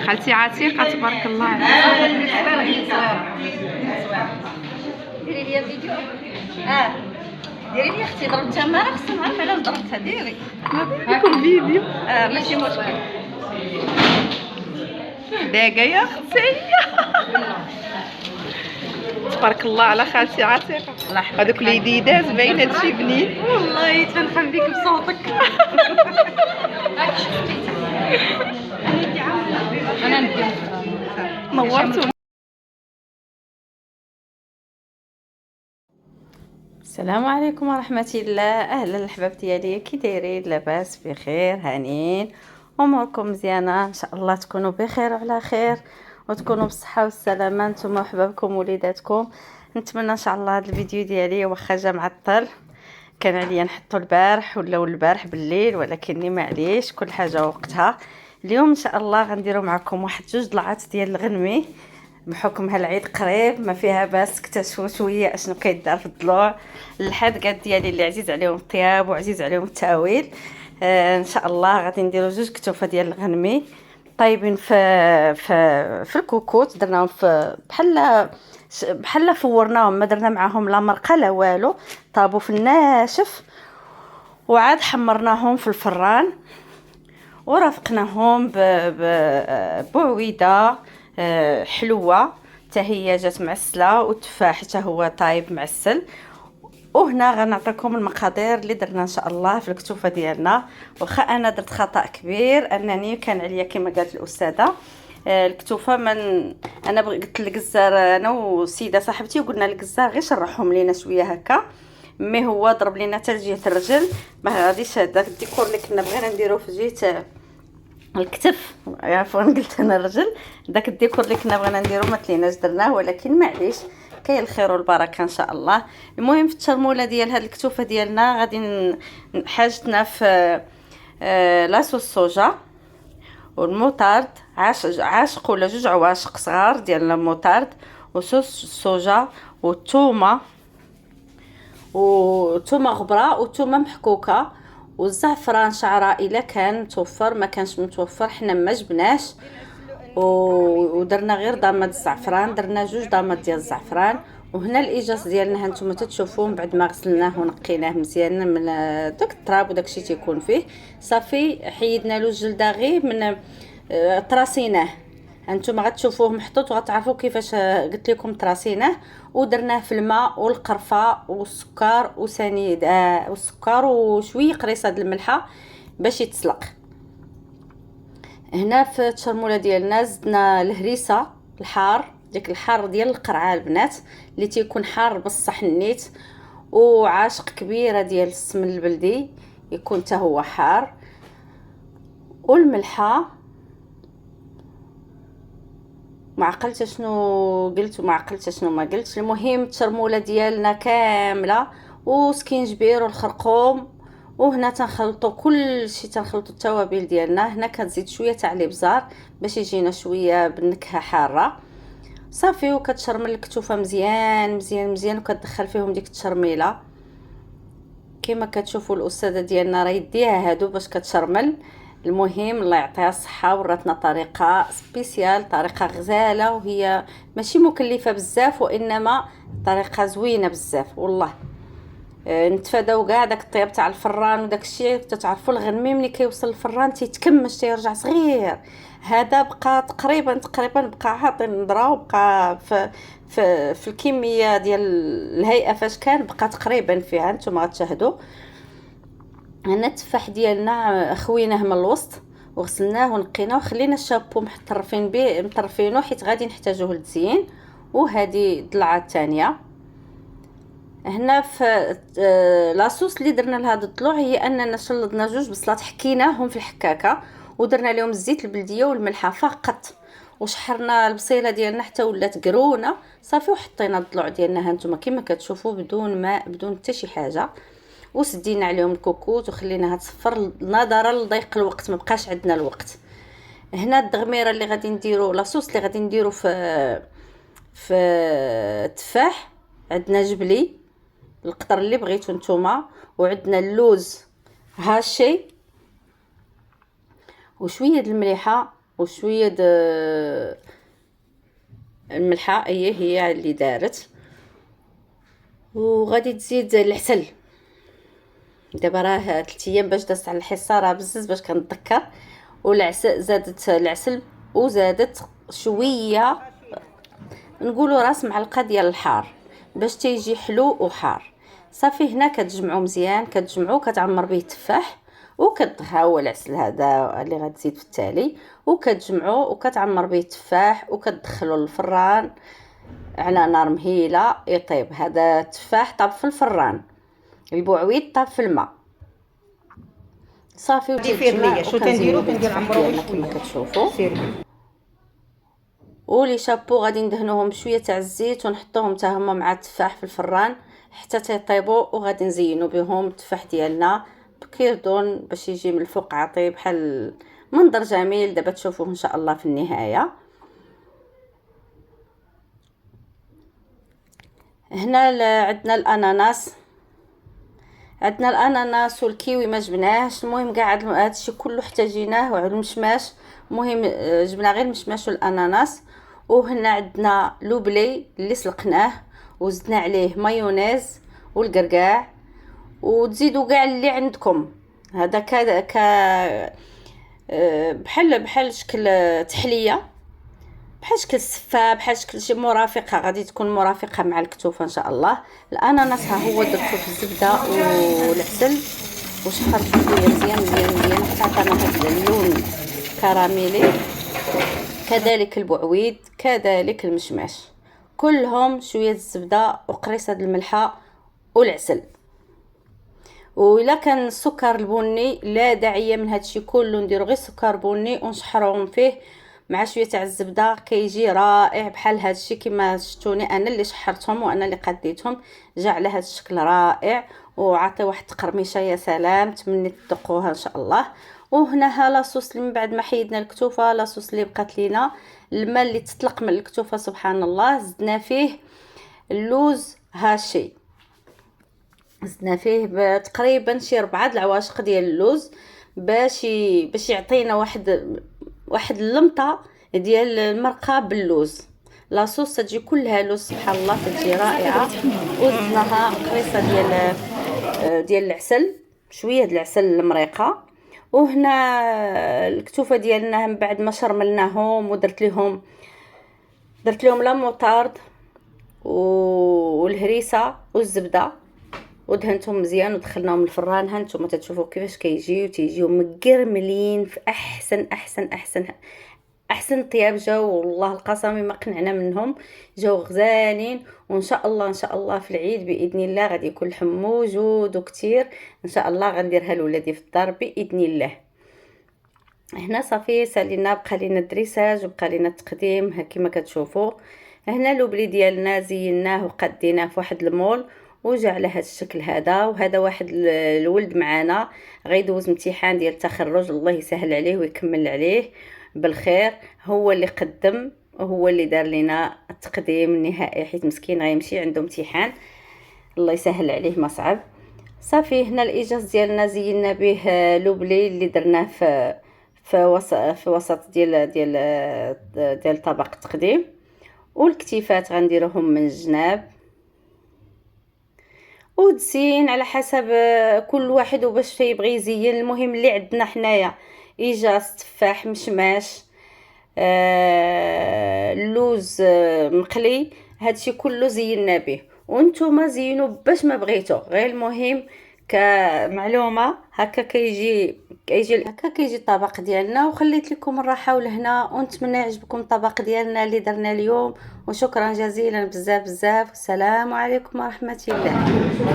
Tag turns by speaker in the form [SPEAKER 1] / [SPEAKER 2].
[SPEAKER 1] خالتي عتيقة تبارك الله عليها.
[SPEAKER 2] ديري لي فيديو. ديري لي اختي ضربتها ما خصني نعرف علاش ضربتها. ديري
[SPEAKER 1] يكون فيديو
[SPEAKER 2] ماشي مشكل.
[SPEAKER 1] داقة يا اختي. تبارك الله على خالتي عتيقة. هذوك اليديدات باينه تجي بنين.
[SPEAKER 2] والله تنفهم بيك بصوتك. انا ندير
[SPEAKER 1] نورتوا. السلام عليكم ورحمه الله. اهلا الحباب ديالي، كي دايرين؟ لاباس بخير؟ هانيين؟ اموركم مزيانه؟ ان شاء الله تكونوا بخير وعلى خير وتكونوا بالصحه والسلامه نتوما وحبابكم ووليداتكم. نتمنى ان شاء الله هذا الفيديو ديالي واخا جا معطل، كان عليا نحطو البارح ولا البارح بالليل، ولكني معليش كل حاجه وقتها. اليوم ان شاء الله غنديروا معكم واحد جوج ضلعات ديال الغنمي بحكم هالعيد قريب، ما فيها باس اكتشفوا شويه اشنو كيدار في الضلوع. الحدقات ديالي اللي عزيز عليهم الطياب وعزيز عليهم التاويل، ان شاء الله غادي نديروا جوج كتوفه ديال الغنمي طيبين في الكوكوت. درناهم في بحال فورناهم، ما درنا معاهم لا مرقه لا والو، طابوا في الناشف وعاد حمرناهم في الفران ورافقناهم بوعويده حلوه حتى هي جات معسله، وتفاح حتى هو طايب معسل. وهنا غنعطيكم المقادير اللي درنا ان شاء الله في الكتوفه ديالنا. واخا انا درت خطا كبير انني كان عليا كما قالت الاستاذه الكتوفه انا قلت للجزار انا وسيده صاحبتي وقلنا للجزار غير شرحهم لينا شويه هكا، مي هو ضرب لينا حتى لجهه الرجل. ما غاديش هذاك الديكور اللي كنا بغينا نديروه في جهه الكتف، عفوا قلت انا الرجل، داك الديكور اللي كنا بغينا نديرو ما تليناش درناه، ولكن معليش كاين الخير والبركه ان شاء الله. المهم في الترموله ديال هاد الكتوفه ديالنا غادي حاجتنا في لاصوص الصوجا والموطارد، عاشق ولا جوج عواشق صغار ديال الموطارد وصوص الصوجا والثومه غبره وثومه محكوكه والزعفران شعراء الا كان متوفر، ما كانش متوفر حنا ما جبناش. ودرنا غير ضامه الزعفران، درنا جوج ضامات ديال الزعفران. وهنا الايجاص ديالنا هانتوما تتشوفوه بعد ما غسلناه ونقيناه مزيان من داك التراب وداكشي تيكون فيه. صافي حيدنا له الجلده غير من طراسيناه، هانتوما غتشوفوه محطوط وغتعرفوا كيفاش قلت لكم طراسيناه. ودرناه في الماء والقرفه والسكر وسنيد والسكر وشويه قريصه د الملحه باش يتسلق. هنا في التشرموله ديالنا زدنا الهريسه الحار، ديك الحار ديال القرعه البنات اللي تيكون حار بصح النيت، وعاشق كبيره ديال السمن البلدي يكون حتى هو حار، والملحه. ما عقلت شنو قلت وما عقلت شنو ما قلت. المهم الترموله ديالنا كامله وسكينجبير والخرقوم. وهنا تنخلطوا كل شيء، تنخلطوا التوابل ديالنا. هنا كنزيد شويه تاع الابزار باش يجينا شويه بالنكهه حاره. صافي وكتشرمل الكتوفه مزيان مزيان مزيان وكتدخل فيهم ديك التشرميله كما كتشوفوا. الاستاذه ديالنا راه يديها هادو باش كتشرمل. المهم الله يعطيها الصحه وراتنا طريقه سبيسيال، طريقه غزاله، وهي ماشي مكلفه بزاف وانما طريقه زوينه بزاف والله. نتفاداو كاع داك الطياب تاع الفران وداك الشيء. تتعرفوا الغنمي ملي كيوصل الفران تيتكمش تيرجع صغير. هذا بقى تقريبا بقى عاطي النضره وبقى في الكميه ديال الهيئه فاش كان بقى تقريبا فيها. نتوما غتشاهدوا هنا التفاح ديالنا خويناه من الوسط وغسلناه ونقيناه وخلينا الشابو محترفين به مطرفينه حيت غادي نحتاجوه للتزيين. وهذه الضلعه الثانيه. هنا في لاصوص اللي درنا لهاد الضلوع هي اننا شلضنا جوج بصلات حكيناهم في الحكاكه ودرنا لهم الزيت البلديه والملحه فقط، وشحرنا البصيله ديالنا حتى ولات قرونه. صافي وحطينا الضلوع ديالنا هانتوما كما كتشوفوا بدون ماء بدون حتى شي حاجه، وسدينا عليهم الكوكوت وخليناها تصفر نظرا لضيق الوقت، ما بقاش عندنا الوقت. هنا الدغميره اللي غادي نديرو لاصوص اللي غادي نديرو في التفاح، عندنا جبلي القطر اللي بغيتو نتوما، وعندنا اللوز هاشي، وشويه د المليحه وشويه د الملحه هي اللي دارت. وغادي تزيد العسل. دابا راه 3 ايام باش دازت على الحصه، راه بزز باش كنتذكر. والعسل زادت العسل وزادت شويه، نقولوا راس معلقه ديال الحار باش تيجي حلو وحار. صافي هنا كتجمعوا مزيان، كتجمعوا كتعمر به التفاح وكتها العسل هذا اللي غتزيد في التالي، وكتجمعوا وكتعمر به التفاح وكتدخلوا للفران على نار مهيله يطيب. هذا التفاح طاب في الفران، البعويد طاب في الماء. صافي
[SPEAKER 2] فيه شو تنديروا؟
[SPEAKER 1] كنعمروه كما كتشوفوا. ولي شابو غادي ندهنوهم بشويه تاع الزيت ونحطوهم حتى هما مع التفاح في الفران حتى تيطيبوا، وغادي نزينوا بهم التفاح ديالنا بكيردون باش يجي من الفوق عطيب بحال منظر جميل. دابا تشوفوه ان شاء الله في النهايه. هنا عندنا الاناناس، والكيوي ما جبناهش. المهم كاع هادشي كله احتاجيناه، والمشماش. المهم جبنا غير المشماش والاناناس. وهنا عندنا لوبلي اللي سلقناه وزدنا عليه مايونيز والقرقاع، وتزيدوا كاع اللي عندكم. هذا بحال شكل تحليه، بحال شكل السفه، بحال شكل شي مرافقه، غادي تكون مرافقه مع الكتوفه ان شاء الله. الاناناس ها هو درتو في الزبده والعسل وشحرته شويه مزيان حتى عطانا هذا اللون كراميلي. كذلك البعويد، كذلك المشماش، كلهم شويه الزبده وقريصه الملحه والعسل. وإلا كان السكر البني لا داعيه من هادشي كله، نديرو غير السكر بني ونشحروهم فيه مع شويه تاع الزبده، كيجي رائع بحال هادشي كما شفتوني انا اللي شحرتهم وانا اللي قديتهم. جا على هذا الشكل رائع وعطي واحد التقرميشه يا سلام. تمنيت تذوقوها ان شاء الله. وهنا ها لاصوص اللي من بعد ما حيدنا الكتوفه، لاصوص اللي بقات لينا، الماء اللي تطلق من الكتوفه سبحان الله. زدنا فيه اللوز هاشي، زدنا فيه تقريبا شي 4 العواشق ديال اللوز باش يعطينا واحد اللمطه ديال المرقه باللوز. لاصوص تجي كلها لوز سبحان الله، تجي رائعه. وزدناها قريصه ديال العسل، شويه ديال العسل المريقه. وهنا الكتوفه ديالنا من بعد ما شرملناهم ودرت لهم لا موطارد والهريسه والزبده ودهنتهم مزيان ودخلناهم الفران. ها نتوما تشوفوا كيفاش تيجيو مقرملين في احسن طياب جاو. والله القسم ما قنعنا منهم، جاو غزالين. وان شاء الله في العيد باذن الله غادي يكون لحم موجود وكثير ان شاء الله. غنديرها لولادي في الدار باذن الله. هنا صافي سالينا، بقى لينا الدريساج وبقى لينا التقديم. ها كما كتشوفوا هنا لوبلي ديالنا زيناه وقديناه في واحد المول وجا على هذا الشكل هذا. وهذا واحد الولد معنا غيدوز امتحان ديال التخرج، الله يسهل عليه ويكمل عليه بالخير. هو اللي قدم وهو اللي دار لنا التقديم النهائي، حيت مسكين غيمشي عنده امتحان، الله يسهل عليه ما صعب. صافي هنا الاجاز ديالنا زينا به لوبلي اللي درناه في وسط ديال طبق التقديم. والكتيفات غنديروهم من الجناب وتزين على حسب كل واحد وباش يبغي يزين. المهم اللي عندنا حنايا اجاز، تفاح، مشماش، اللوز مقلي، هادشي كله زينا به. وانتم زينوا باش ما بغيتو، غير المهم كمعلومه هكا كيجي الطبق ديالنا. وخليت لكم الراحه والهنا، ونتمنى يعجبكم الطبق ديالنا اللي درنا اليوم. وشكرا جزيلا بزاف. والسلام عليكم ورحمه الله.